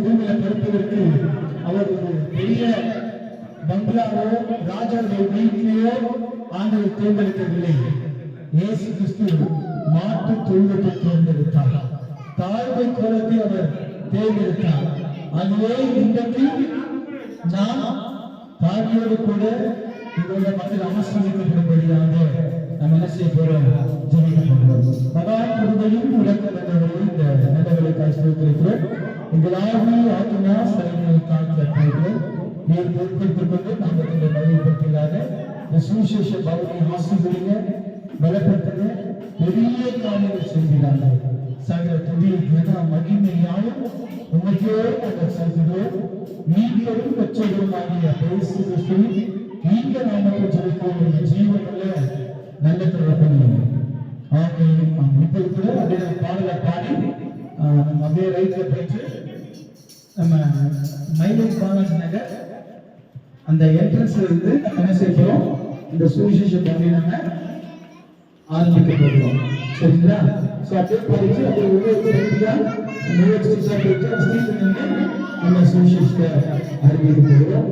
பூமியில பிறப்பதற்கு அவர் ஒரு பெரிய பங்களாவோ ராஜாவோ வீட்டிலேயோ ஆண்டவர் தேர்ந்தெடுக்கவில்லை. இயேசு கிறிஸ்து மாட்டு தொழுவத்தை தேர்ந்தெடுத்தார். தாழ்வை கோலத்தை அவர் தேர்ந்தெடுத்தார். அதுவே இன்றைக்கு நாம் தாழ்மையோடு கூட இதோட மக்கள் ஆசீர்வதிக்கப்படும்படியாக நம்ம என்ன செய்ய போறோம்? ஜெபிக்க போகிறோம். மகா புதுமையும் உலக நல்லவரையும் இந்த நல்லவரை காய்ச்சிருக்கிறோம். எங்களாகவே ஆத்மா சைனை காக்கிறோம். நீர் பொறுப்பேற்றுக் கொண்டு நாங்கள் இந்த மகிழ்ப்படுத்துகிறாங்க. இந்த சுவிசேஷ பவனை ஆசீர்வதிங்க, பலப்படுத்துங்க, பெரிய காரியங்கள் செய்கிறாங்க. சகல துதி மகிமையாலும் உங்களுக்கே நாங்கள் செல்கிறோம். நீங்களும் பச்சைகளுமாகிய இயேசு கிறிஸ்துவின் நீங்க நாமத்தில் ஜெபிப்போம். இந்த ஜீவனுள்ள நல்ல தகப்பனே, ஆமென். இப்போது கூட அதே பாடலை பாடி அப்படியே ரைட்ல போயிட்டு நம்ம மைலேஜ் பாலாஜி நகர் அந்த என்ட்ரன்ஸ்ல இருந்து என்ன செய்யறோம்? இந்த சுவிசேஷ பவனை நம்ம ஆரம்பிக்க போகிறோம். சரிங்களா? சோ அப்படியே போயிட்டு அப்படியே நம்ம சுவிசேஷத்தை ஆரம்பிக்க போகிறோம்.